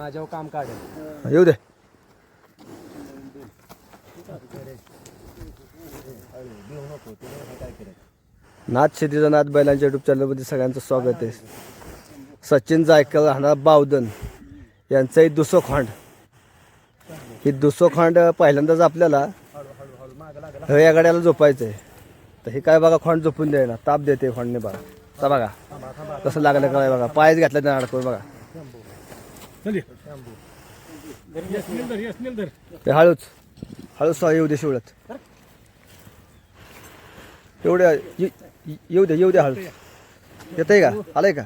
माझ्यावर काम काढेल. येऊ दे. नाथ शेतीचा नाथ बैलांच्या युट्यूब चॅनलमध्ये सगळ्यांचं स्वागत आहे. सचिन जायकर राहणार बावधन यांचाही दुसरं खोंड. ही दुसरं खोंड पहिल्यांदाच आपल्याला या गाड्याला झोपायचं आहे. तर हे काय बघा, खोंड झोपून द्यायला ताप देते खोंडने बघा. तर बघा कसं लागलं काय बघा, पायच घातला त्या अडकून बघा. ते हळूच हळूच येऊ दे शिवळत. एवढ्या येऊ दे हळूच. येतंय का, आलंय का?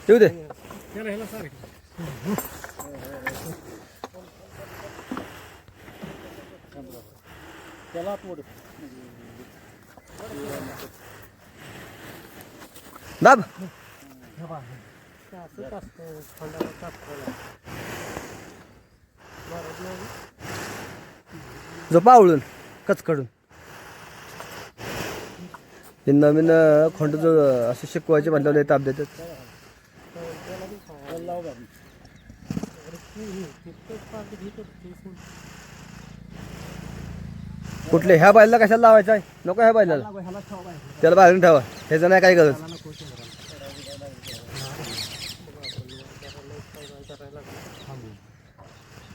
येऊ दे. दाब झोपा आवळून कचकडून. हे नवीन खोंड जो असे शिकवायचे म्हटल्यावर ताप देतात. कुठले ह्या बायला कशाला लावायचं आहे? नको ह्या बायला, त्याला बाहेरून ठेवा. ह्याचं नाही काय गरज.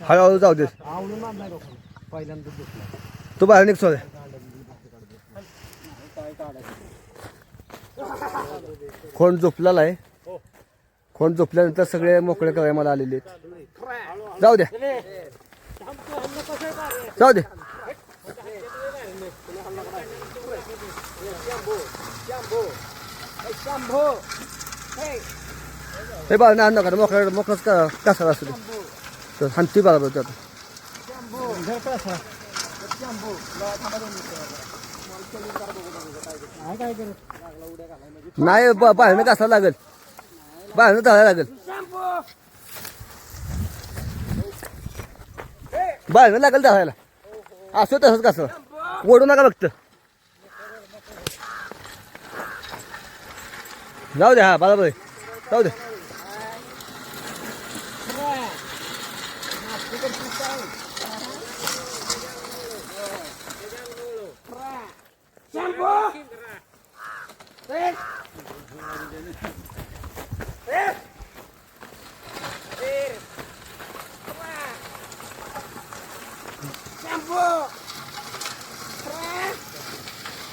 हळूहळू जाऊ दे. तू बाहेर निघतो. खोंड झोपलेला आहे. खोंड झोपल्यानंतर सगळे मोकळे करायला मला आलेले आहेत. जाऊ दे जाऊ दे. हे बघ ना, नका मोकळं मोकळंच कसा असू दे. तर शांती बरोबर त्यात नाही. बाहेरनं कसा लागेल, बाहेरनं धरायला लागेल. बाहेरनं लागेल धरायला. असं तसंच कसं ओढू नका फक्त. जाऊ दे. हा बरोबर आहे, जाऊ दे.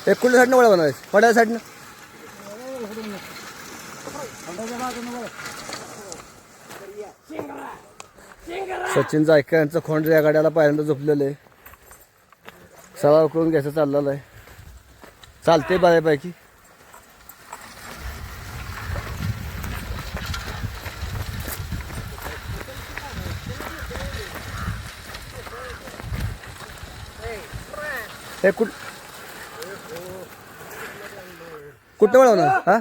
एक कुठल्या साईडनं वळा बनवायचं, पड्या साईडनं. सचिन जायकर यांचं खोंड या गाड्याला पहिल्यांदा झोपलेलं आहे. सराव करून घ्यायचं चाललेलं आहे. चालते बऱ्यापैकी. हे कुठं वळवणार? हा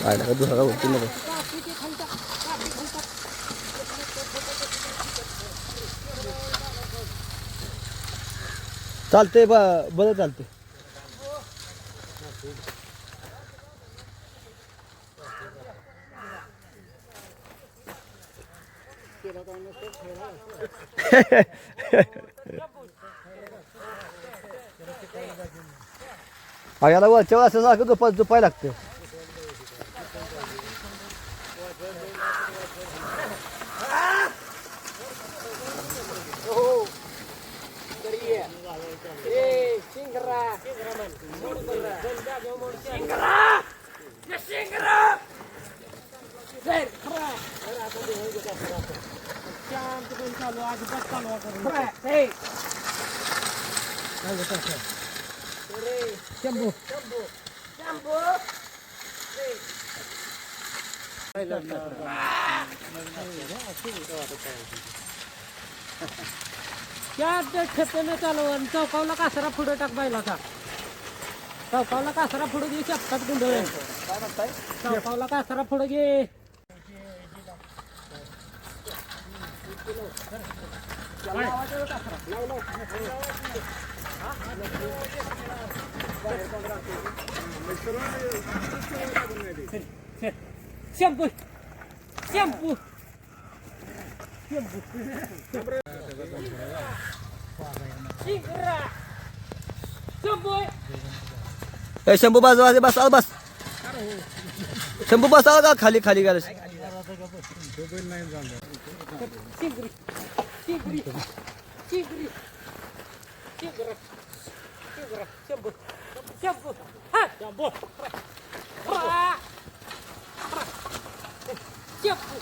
काय नका दुसरा होती नको. चालते बरं चालते. याला वरच्या असं सारखं झोपायला लागतं. त्या ठेपेने चालू आणि चौकावला कासरा पुढे टाक बायला का चौकावला कासरा पुढे घे शेपटात गुंडळे चौकावला कासरा पुढे घे शॅम्पू शॅम्पू ए शंभू बस बस बस बस शंभू बस का खाली खाली गेला चिंगरी चिंगरी चिंगरी चिंगरा चिंगरा शंभू शंभू हा शंभू शंभू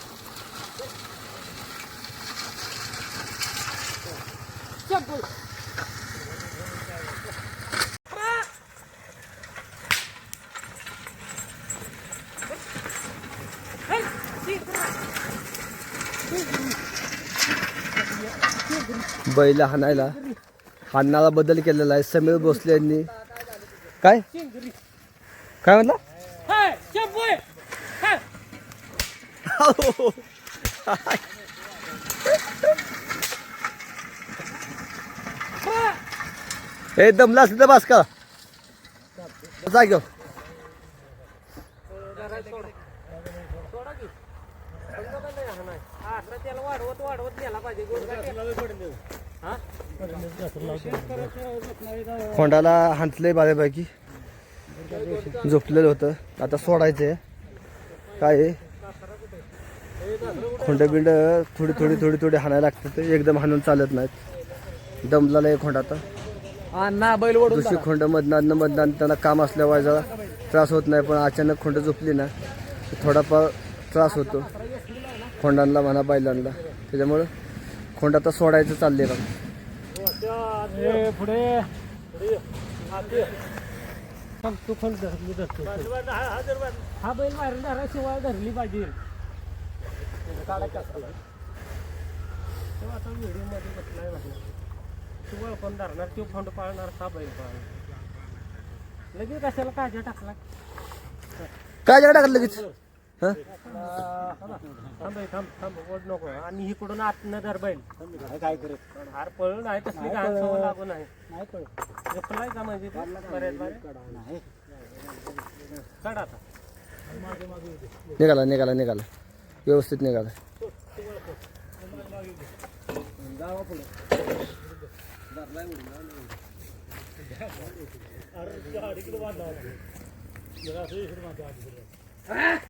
शंभू बैल हाणायला हाणाला बदल केलेला आहे समीर भोसले यांनी. काय काय म्हणला हे दमला असेल तर बस का जा घेऊ त्याला वाढवत वाढवत गेला पाहिजे खोंडाला हांतलंय बऱ्यापैकी झोपलेलं होतं आता सोडायचंय काय आहे, खोंडबिंड थोडी थोडी थोडी थोडी हाणायला लागतात एकदम हाणून चालत नाहीत. दमला आहे खोंड आता बैल दुसरी खोंड मधनं त्यांना काम असल्यावर जरा त्रास होत नाही पण अचानक खोंड झोपली ना थोडाफार त्रास होतो खोंडांना म्हणा बैलांना त्याच्यामुळं खोंड आता सोडायचं चाललंय का पुढे तू खोंड धरली धरतो हा बैल मारून धरा शिवाय धरली पाहिजे आता व्हिडिओ मध्ये बसलाय शिवाय कोण धरणार तो खोंड पाळणार हा बैल पाळणार लगेच कशाला काळजा टाकला काय जरा टाकलं लगेच हा थांब थांब थांब ओढ नको आणि इकडून आतनं धर बैल काय करत हार पळून नाही तसली घाण सवय लागून आहे नाही पळ झोपलाय का म्हणजे बऱ्याच बरे काढ आता निघाला निघाला निघाला व्यवस्थित निघाला